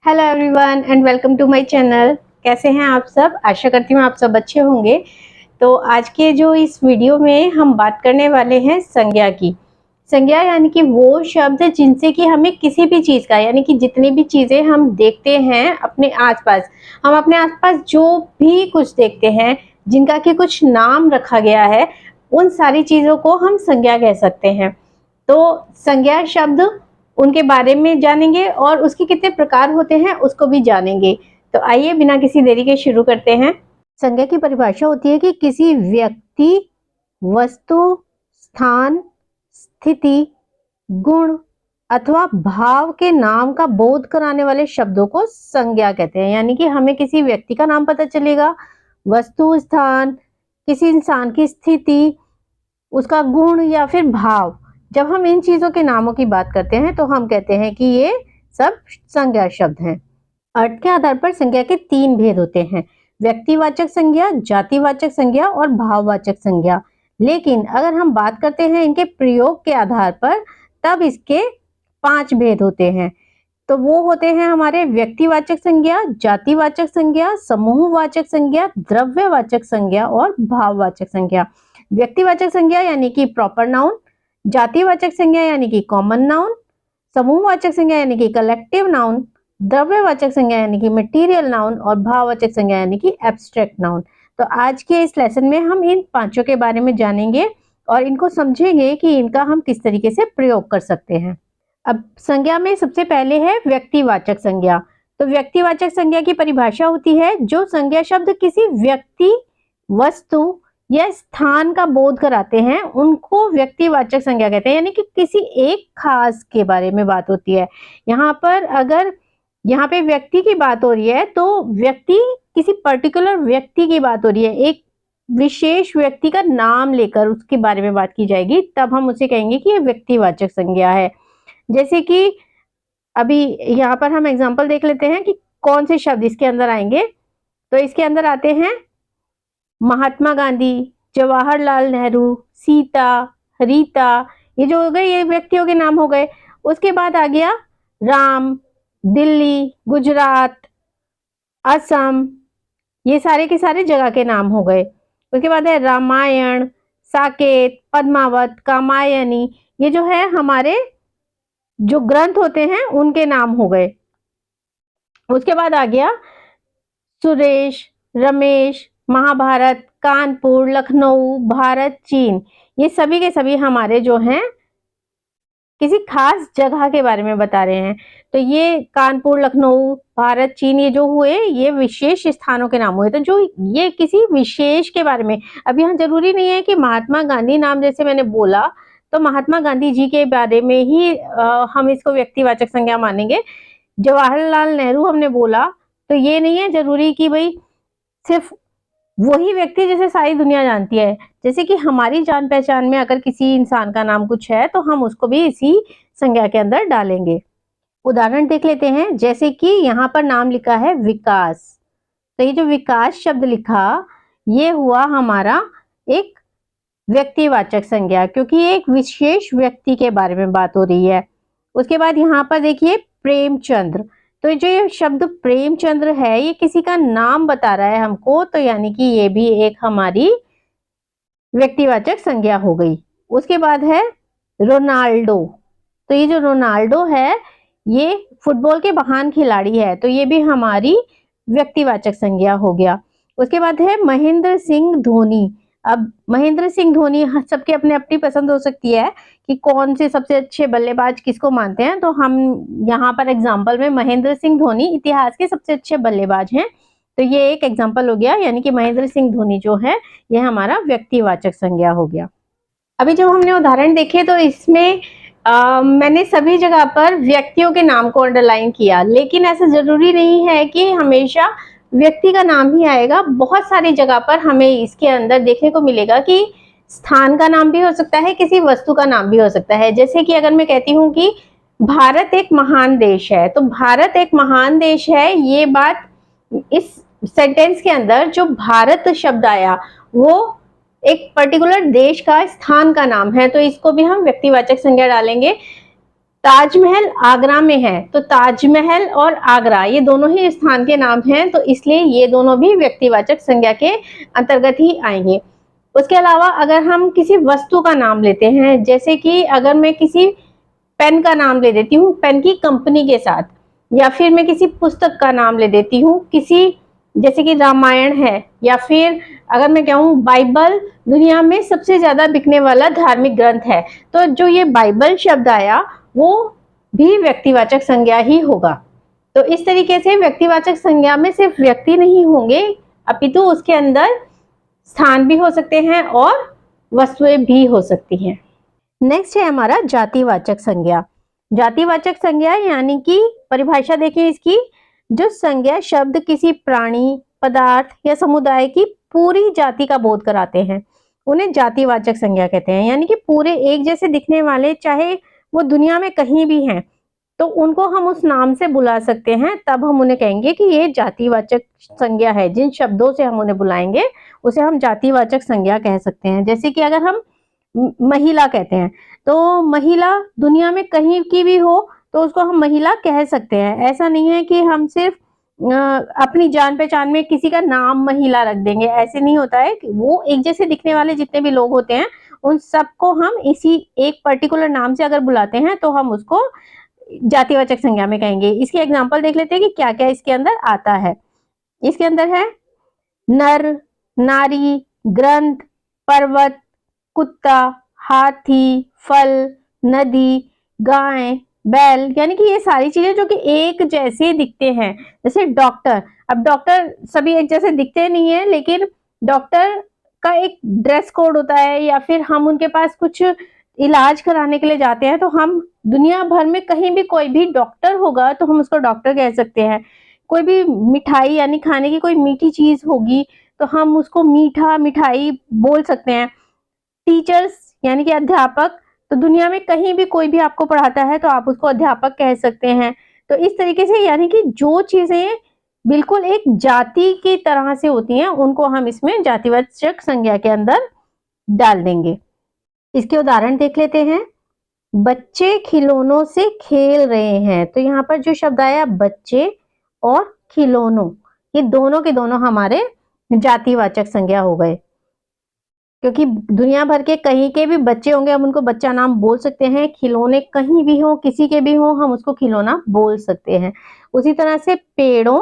Hello everyone and welcome to my channel. कैसे हैं आप सब? आशा करती हूँ आप सब अच्छे होंगे। तो आज के जो इस वीडियो में हम बात करने वाले हैं संज्ञा की। संज्ञा यानी कि वो शब्द जिनसे कि हमें किसी भी चीज़ का यानी कि जितनी भी चीज़ें हम देखते हैं अपने आसपास, हम अपने आसपास जो भी कुछ देखते हैं जिनका कि कुछ नाम रखा गया है, उन सारी चीज़ों को हम संज्ञा कह सकते हैं। तो संज्ञा शब्द उनके बारे में जानेंगे और उसके कितने प्रकार होते हैं उसको भी जानेंगे। तो आइए बिना किसी देरी के शुरू करते हैं। संज्ञा की परिभाषा होती है कि किसी व्यक्ति, वस्तु, स्थान, स्थिति, गुण अथवा भाव के नाम का बोध कराने वाले शब्दों को संज्ञा कहते हैं। यानी कि हमें किसी व्यक्ति का नाम पता चलेगा, वस्तु, स्थान, किसी इंसान की स्थिति, उसका गुण या फिर भाव। जब हम इन चीजों के नामों की बात करते हैं तो हम कहते हैं कि ये सब संज्ञा शब्द हैं। अर्थ के आधार पर संज्ञा के तीन भेद होते हैं: व्यक्तिवाचक संज्ञा, जातिवाचक संज्ञा और भाववाचक संज्ञा। लेकिन अगर हम बात करते हैं इनके प्रयोग के आधार पर, तब इसके पांच भेद होते हैं। तो वो होते हैं हमारे व्यक्तिवाचक संज्ञा, जातिवाचक संज्ञा, समूहवाचक संज्ञा, द्रव्यवाचक संज्ञा और भाववाचक संज्ञा। व्यक्तिवाचक संज्ञा यानी कि प्रॉपर नाउन, जातिवाचक संज्ञा यानी कि कॉमन नाउन, समूहवाचक संज्ञा यानी कि कलेक्टिव नाउन, द्रव्यवाचक संज्ञा यानी कि मटेरियल नाउन और भाववाचक संज्ञा यानी कि एब्स्ट्रैक्ट नाउन। तो आज के इस लेसन में हम इन पांचों के बारे में जानेंगे और इनको समझेंगे कि इनका हम किस तरीके से प्रयोग कर सकते हैं। अब संज्ञा में सबसे पहले है व्यक्तिवाचक संज्ञा। तो व्यक्तिवाचक संज्ञा की परिभाषा होती है जो संज्ञा शब्द किसी व्यक्ति, वस्तु या स्थान का बोध कराते हैं उनको व्यक्तिवाचक संज्ञा कहते हैं। यानी कि किसी एक खास के बारे में बात होती है। यहाँ पर अगर यहाँ पे व्यक्ति की बात हो रही है तो व्यक्ति, किसी पर्टिकुलर व्यक्ति की बात हो रही है, एक विशेष व्यक्ति का नाम लेकर उसके बारे में बात की जाएगी, तब हम उसे कहेंगे कि ये व्यक्तिवाचक संज्ञा है। जैसे कि अभी यहाँ पर हम एग्जाम्पल देख लेते हैं कि कौन से शब्द इसके अंदर आएंगे। तो इसके अंदर आते हैं महात्मा गांधी, जवाहरलाल नेहरू, सीता, रीता। ये जो हो गए ये व्यक्तियों के नाम हो गए। उसके बाद आ गया राम, दिल्ली, गुजरात, असम। ये सारे के सारे जगह के नाम हो गए। उसके बाद है रामायण, साकेत, पद्मावत, कामायनी। ये जो है हमारे जो ग्रंथ होते हैं उनके नाम हो गए। उसके बाद आ गया सुरेश, रमेश, महाभारत, कानपुर, लखनऊ, भारत, चीन। ये सभी के सभी हमारे जो हैं किसी खास जगह के बारे में बता रहे हैं। तो ये कानपुर, लखनऊ, भारत, चीन ये जो हुए ये विशेष स्थानों के नाम हुए। तो जो ये किसी विशेष के बारे में, अब यहाँ जरूरी नहीं है कि महात्मा गांधी नाम जैसे मैंने बोला तो महात्मा गांधी जी के बारे में ही हम इसको व्यक्तिवाचक संज्ञा मानेंगे। जवाहरलाल नेहरू हमने बोला तो ये नहीं है जरूरी कि भाई सिर्फ वही व्यक्ति जैसे सारी दुनिया जानती है। जैसे कि हमारी जान पहचान में अगर किसी इंसान का नाम कुछ है तो हम उसको भी इसी संज्ञा के अंदर डालेंगे। उदाहरण देख लेते हैं। जैसे कि यहाँ पर नाम लिखा है विकास, तो ये जो विकास शब्द लिखा ये हुआ हमारा एक व्यक्तिवाचक संज्ञा, क्योंकि एक विशेष व्यक्ति के बारे में बात हो रही है। उसके बाद यहाँ पर देखिए प्रेमचंद्र। तो जो ये शब्द प्रेमचंद्र है ये किसी का नाम बता रहा है हमको, तो यानी कि ये भी एक हमारी व्यक्तिवाचक संज्ञा हो गई। उसके बाद है रोनाल्डो। तो ये जो रोनाल्डो है ये फुटबॉल के महान खिलाड़ी है, तो ये भी हमारी व्यक्तिवाचक संज्ञा हो गया। उसके बाद है महेंद्र सिंह धोनी। अब महेंद्र सिंह धोनी सबके अपने अपनी पसंद हो सकती है कि कौन से सबसे अच्छे बल्लेबाज किसको मानते हैं। तो हम यहाँ पर एग्जाम्पल में महेंद्र सिंह धोनी इतिहास के सबसे अच्छे बल्लेबाज हैं, तो ये एक एग्जाम्पल हो गया। यानी कि महेंद्र सिंह धोनी जो है ये हमारा व्यक्तिवाचक संज्ञा हो गया। अभी जब हमने उदाहरण देखे तो इसमें मैंने सभी जगह पर व्यक्तियों के नाम को अंडरलाइन किया, लेकिन ऐसा जरूरी नहीं है कि हमेशा व्यक्ति का नाम ही आएगा। बहुत सारी जगह पर हमें इसके अंदर देखने को मिलेगा कि स्थान का नाम भी हो सकता है, किसी वस्तु का नाम भी हो सकता है। जैसे कि अगर मैं कहती हूँ कि भारत एक महान देश है, तो भारत एक महान देश है, ये बात इस सेंटेंस के अंदर जो भारत शब्द आया वो एक पर्टिकुलर देश का, स्थान का नाम है, तो इसको भी हम व्यक्तिवाचक संज्ञा डालेंगे। ताजमहल आगरा में है, तो ताजमहल और आगरा ये दोनों ही स्थान के नाम हैं, तो इसलिए ये दोनों भी व्यक्तिवाचक संज्ञा के अंतर्गत ही आएंगे। उसके अलावा अगर हम किसी वस्तु का नाम लेते हैं, जैसे कि अगर मैं किसी पेन का नाम ले देती हूँ पेन की कंपनी के साथ, या फिर मैं किसी पुस्तक का नाम ले देती हूँ किसी, जैसे कि रामायण है, या फिर अगर मैं कहूँ बाइबल दुनिया में सबसे ज्यादा बिकने वाला धार्मिक ग्रंथ है, तो जो ये बाइबल शब्द आया वो भी व्यक्तिवाचक संज्ञा ही होगा। तो इस तरीके से व्यक्तिवाचक संज्ञा में सिर्फ व्यक्ति नहीं होंगे, अपितु उसके अंदर स्थान भी हो सकते हैं और वस्तुएं भी हो सकती हैं। नेक्स्ट है हमारा जातिवाचक संज्ञा। जातिवाचक संज्ञा यानी कि परिभाषा देखें इसकी, जो संज्ञा शब्द किसी प्राणी, पदार्थ या समुदाय की पूरी जाति का बोध कराते हैं, उन्हें जातिवाचक संज्ञा कहते हैं। यानी कि पूरे एक जैसे दिखने वाले, चाहे वो दुनिया में कहीं भी हैं, तो उनको हम उस नाम से बुला सकते हैं, तब हम उन्हें कहेंगे कि ये जातिवाचक संज्ञा है। जिन शब्दों से हम उन्हें बुलाएंगे उसे हम जातिवाचक संज्ञा कह सकते हैं। जैसे कि अगर हम महिला कहते हैं, तो महिला दुनिया में कहीं की भी हो तो उसको हम महिला कह सकते हैं। ऐसा नहीं है कि हम सिर्फ अपनी जान पहचान में किसी का नाम महिला रख देंगे, ऐसे नहीं होता है। वो एक जैसे दिखने वाले जितने भी लोग होते हैं उन सबको हम इसी एक पर्टिकुलर नाम से अगर बुलाते हैं तो हम उसको जातिवाचक संज्ञा में कहेंगे। इसकी एग्जांपल देख लेते हैं कि क्या क्या इसके अंदर आता है। इसके अंदर है नर, नारी, ग्रंथ, पर्वत, कुत्ता, हाथी, फल, नदी, गाय, बैल, यानी कि ये सारी चीजें जो कि एक जैसे दिखते हैं। जैसे डॉक्टर, अब डॉक्टर सभी एक जैसे दिखते नहीं है, लेकिन डॉक्टर का एक ड्रेस कोड होता है, या फिर हम उनके पास कुछ इलाज कराने के लिए जाते हैं तो हम दुनिया भर में कहीं भी कोई भी डॉक्टर होगा तो हम उसको डॉक्टर कह सकते हैं। कोई भी मिठाई यानी खाने की कोई मीठी चीज होगी तो हम उसको मीठा मिठाई बोल सकते हैं। टीचर्स यानी कि अध्यापक, तो दुनिया में कहीं भी कोई भी आपको पढ़ाता है तो आप उसको अध्यापक कह सकते हैं। तो इस तरीके से यानी कि जो चीजें बिल्कुल एक जाति की तरह से होती हैं उनको हम इसमें जातिवाचक संज्ञा के अंदर डाल देंगे। इसके उदाहरण देख लेते हैं। बच्चे खिलौनों से खेल रहे हैं, तो यहाँ पर जो शब्द आया बच्चे और खिलौनों, ये दोनों के दोनों हमारे जातिवाचक संज्ञा हो गए, क्योंकि दुनिया भर के कहीं के भी बच्चे होंगे हम उनको बच्चा नाम बोल सकते हैं। खिलौने कहीं भी हो, किसी के भी हो, हम उसको खिलौना बोल सकते हैं। उसी तरह से पेड़ों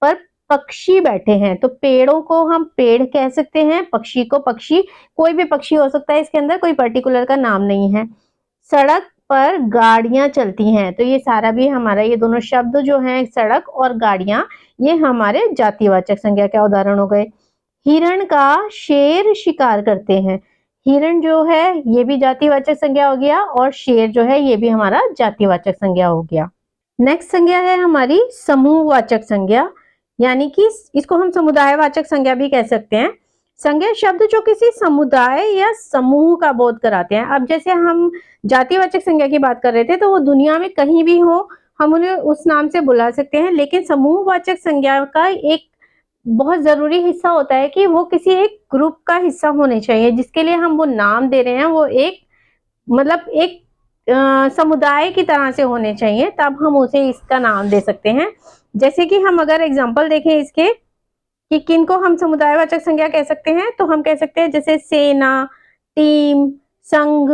पर पक्षी बैठे हैं, तो पेड़ों को हम पेड़ कह सकते हैं, पक्षी को पक्षी, कोई भी पक्षी हो सकता है, इसके अंदर कोई पर्टिकुलर का नाम नहीं है। सड़क पर गाड़ियां चलती हैं, तो ये सारा भी हमारा, ये दोनों शब्द जो हैं सड़क और गाड़ियां, ये हमारे जातिवाचक संज्ञा के उदाहरण हो गए। हिरण का शेर शिकार करते हैं, हिरण जो है ये भी जातिवाचक संज्ञा हो गया, और शेर जो है ये भी हमारा जातिवाचक संज्ञा हो गया। नेक्स्ट संज्ञा है हमारी समूहवाचक संज्ञा, यानी कि इसको हम समुदायवाचक संज्ञा भी कह सकते हैं। संज्ञा शब्द जो किसी समुदाय या समूह का बोध कराते हैं। अब जैसे हम जातिवाचक संज्ञा की बात कर रहे थे, तो वो दुनिया में कहीं भी हो हम उन्हें उस नाम से बुला सकते हैं, लेकिन समूहवाचक संज्ञा का एक बहुत जरूरी हिस्सा होता है कि वो किसी एक ग्रुप का हिस्सा होने चाहिए, जिसके लिए हम वो नाम दे रहे हैं वो एक मतलब एक समुदाय की तरह से होने चाहिए, तब हम उसे इसका नाम दे सकते हैं। जैसे कि हम अगर एग्जांपल देखें इसके कि किन को हम समुदायवाचक संज्ञा कह सकते हैं, तो हम कह सकते हैं जैसे सेना, टीम, संघ,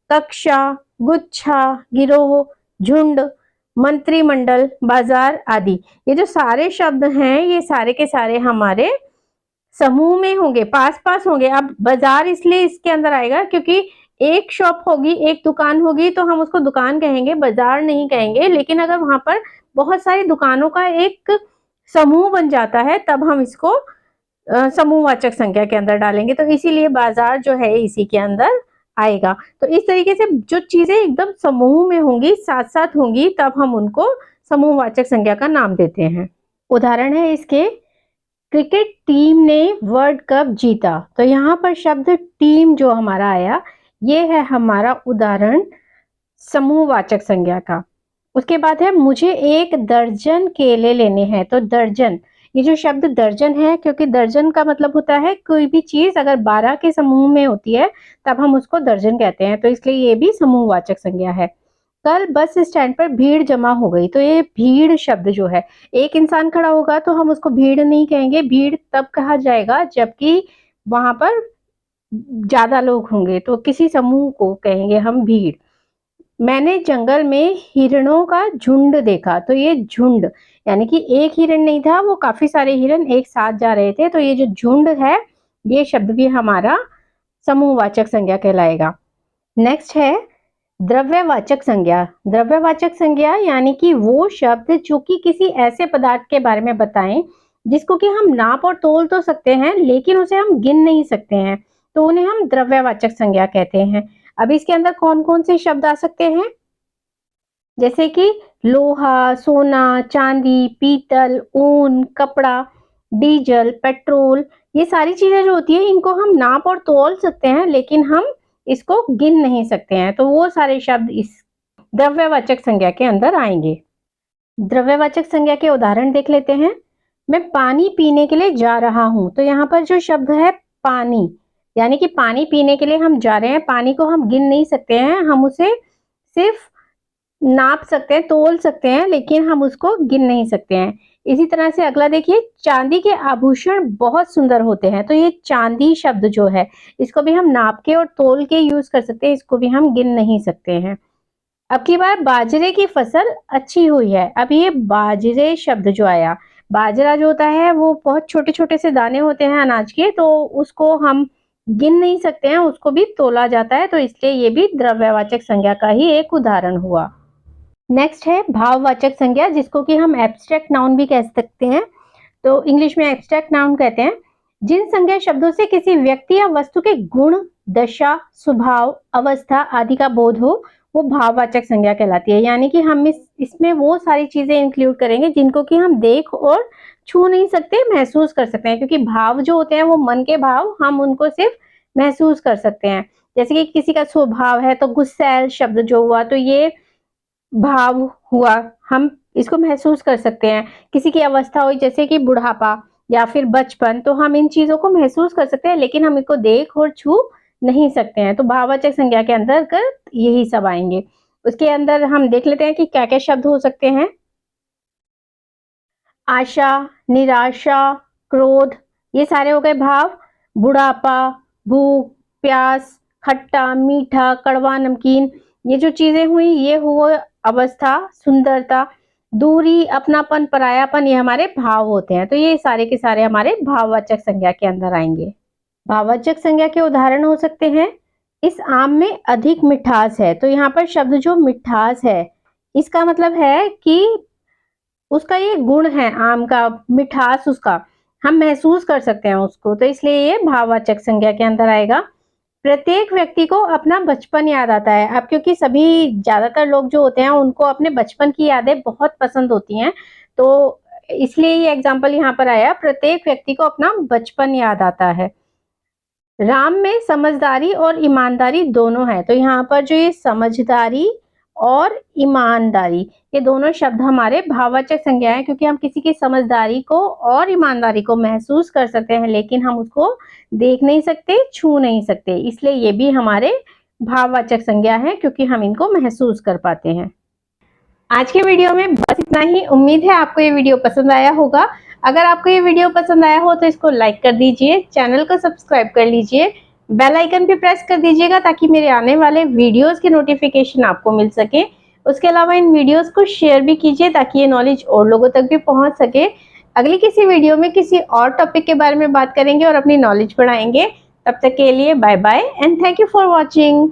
कक्षा, गुच्छा, गिरोह, झुंड, मंत्रिमंडल, बाजार आदि। ये जो सारे शब्द हैं ये सारे के सारे हमारे समूह में होंगे, पास पास होंगे। अब बाजार इसलिए इसके अंदर आएगा क्योंकि एक शॉप होगी, एक दुकान होगी, तो हम उसको दुकान कहेंगे, बाजार नहीं कहेंगे। लेकिन अगर वहां पर बहुत सारी दुकानों का एक समूह बन जाता है तब हम इसको समूहवाचक संज्ञा के अंदर डालेंगे, तो इसीलिए बाजार जो है इसी के अंदर आएगा। तो इस तरीके से जो चीजें एकदम समूह में होंगी, साथ साथ होंगी, तब हम उनको समूहवाचक संज्ञा का नाम देते हैं। उदाहरण है इसके, क्रिकेट टीम ने वर्ल्ड कप जीता, तो यहाँ पर शब्द टीम जो हमारा आया ये है हमारा उदाहरण समूहवाचक संज्ञा का। उसके बाद है मुझे एक दर्जन केले लेने हैं, तो दर्जन, ये जो शब्द दर्जन है, क्योंकि दर्जन का मतलब होता है कोई भी चीज अगर 12 के समूह में होती है तब हम उसको दर्जन कहते हैं, तो इसलिए ये भी समूहवाचक संज्ञा है। कल बस स्टैंड पर भीड़ जमा हो गई। तो ये भीड़ शब्द जो है, एक इंसान खड़ा होगा तो हम उसको भीड़ नहीं कहेंगे, भीड़ तब कहा जाएगा जबकि वहां पर ज्यादा लोग होंगे, तो किसी समूह को कहेंगे हम भीड़। मैंने जंगल में हिरणों का झुंड देखा। तो ये झुंड यानी कि एक हिरण नहीं था, वो काफी सारे हिरण एक साथ जा रहे थे। तो ये जो झुंड है, ये शब्द भी हमारा समूहवाचक संज्ञा कहलाएगा। नेक्स्ट है द्रव्यवाचक संज्ञा। द्रव्यवाचक संज्ञा यानी कि वो शब्द जो कि किसी ऐसे पदार्थ के बारे में बताएं जिसको कि हम नाप और तोल तो सकते हैं लेकिन उसे हम गिन नहीं सकते हैं, तो उन्हें हम द्रव्यवाचक संज्ञा कहते हैं। अब इसके अंदर कौन कौन से शब्द आ सकते हैं, जैसे कि लोहा, सोना, चांदी, पीतल, ऊन, कपड़ा, डीजल, पेट्रोल। ये सारी चीजें जो होती है इनको हम नाप और तोल सकते हैं लेकिन हम इसको गिन नहीं सकते हैं, तो वो सारे शब्द इस द्रव्यवाचक संज्ञा के अंदर आएंगे। द्रव्यवाचक संज्ञा के उदाहरण देख लेते हैं। मैं पानी पीने के लिए जा रहा हूं। तो यहाँ पर जो शब्द है पानी, यानी कि पानी पीने के लिए हम जा रहे हैं। पानी को हम गिन नहीं सकते हैं, हम उसे सिर्फ नाप सकते हैं, तोल सकते हैं, लेकिन हम उसको गिन नहीं सकते हैं। इसी तरह से अगला देखिए, चांदी के आभूषण बहुत सुंदर होते हैं। तो ये चांदी शब्द जो है, इसको भी हम नाप के और तोल के यूज कर सकते हैं, इसको भी हम गिन नहीं सकते हैं। अब की बार बाजरे की फसल अच्छी हुई है। अब ये बाजरे शब्द जो आया, बाजरा जो होता है वो बहुत छोटे छोटे से दाने होते हैं अनाज के, तो उसको हम गिन नहीं सकते हैं, उसको भी तोला जाता है, तो इसलिए ये भी द्रव्यवाचक संज्ञा का ही एक उदाहरण हुआ। नेक्स्ट है भाववाचक संज्ञा, जिसको कि हम एब्स्ट्रैक्ट नाउन भी कह सकते हैं। तो इंग्लिश में एब्स्ट्रैक्ट नाउन कहते हैं जिन संज्ञा शब्दों से किसी व्यक्ति या वस्तु के गुण, दशा, स्वभाव, अवस्था आदि का बोध हो, वो भाववाचक संज्ञा कहलाती है। यानी कि हम इसमें वो सारी चीजें इंक्लूड करेंगे जिनको कि हम देख और छू नहीं सकते, महसूस कर सकते हैं, क्योंकि भाव जो होते हैं वो मन के भाव, हम उनको सिर्फ महसूस कर सकते हैं। जैसे कि किसी का स्वभाव है, तो गुस्सैल शब्द जो हुआ, तो ये भाव हुआ, हम इसको महसूस कर सकते हैं। किसी की अवस्था हुई जैसे कि बुढ़ापा या फिर बचपन, तो हम इन चीजों को महसूस कर सकते हैं लेकिन हम इनको देख और छू नहीं सकते हैं। तो भाववाचक संज्ञा के अंदर यही सब आएंगे। उसके अंदर हम देख लेते हैं कि क्या क्या शब्द हो सकते हैं। आशा, निराशा, क्रोध, ये सारे हो गए भाव। बुढ़ापा, भूख, प्यास, खट्टा, मीठा, कड़वा, नमकीन, ये जो चीजें हुई ये हुआ अवस्था। सुंदरता, दूरी, अपनापन, परायापन, ये हमारे भाव होते हैं। तो ये सारे के सारे हमारे भाववाचक संज्ञा के अंदर आएंगे। भाववाचक संज्ञा के उदाहरण हो सकते हैं, इस आम में अधिक मिठास है। तो यहाँ पर शब्द जो मिठास है, इसका मतलब है कि उसका ये गुण है, आम का मिठास, उसका हम महसूस कर सकते हैं उसको, तो इसलिए ये भाववाचक संज्ञा के अंदर आएगा। प्रत्येक व्यक्ति को अपना बचपन याद आता है। अब क्योंकि सभी ज्यादातर लोग जो होते हैं उनको अपने बचपन की यादें बहुत पसंद होती हैं, तो इसलिए ये एग्जाम्पल यहाँ पर आया, प्रत्येक व्यक्ति को अपना बचपन याद आता है। राम में समझदारी और ईमानदारी दोनों है। तो यहाँ पर जो ये समझदारी और ईमानदारी, ये दोनों शब्द हमारे भाववाचक संज्ञा है, क्योंकि हम किसी की समझदारी को और ईमानदारी को महसूस कर सकते हैं लेकिन हम उसको देख नहीं सकते, छू नहीं सकते, इसलिए ये भी हमारे भाववाचक संज्ञा है क्योंकि हम इनको महसूस कर पाते हैं। आज के वीडियो में बस इतना ही। उम्मीद है आपको ये वीडियो पसंद आया होगा। अगर आपको ये वीडियो पसंद आया हो तो इसको लाइक कर दीजिए, चैनल को सब्सक्राइब कर लीजिए, बेल आइकन भी प्रेस कर दीजिएगा ताकि मेरे आने वाले वीडियोस के नोटिफिकेशन आपको मिल सके। उसके अलावा इन वीडियोस को शेयर भी कीजिए ताकि ये नॉलेज और लोगों तक भी पहुंच सके। अगली किसी वीडियो में किसी और टॉपिक के बारे में बात करेंगे और अपनी नॉलेज बढ़ाएंगे। तब तक के लिए bye bye and thank you for watching.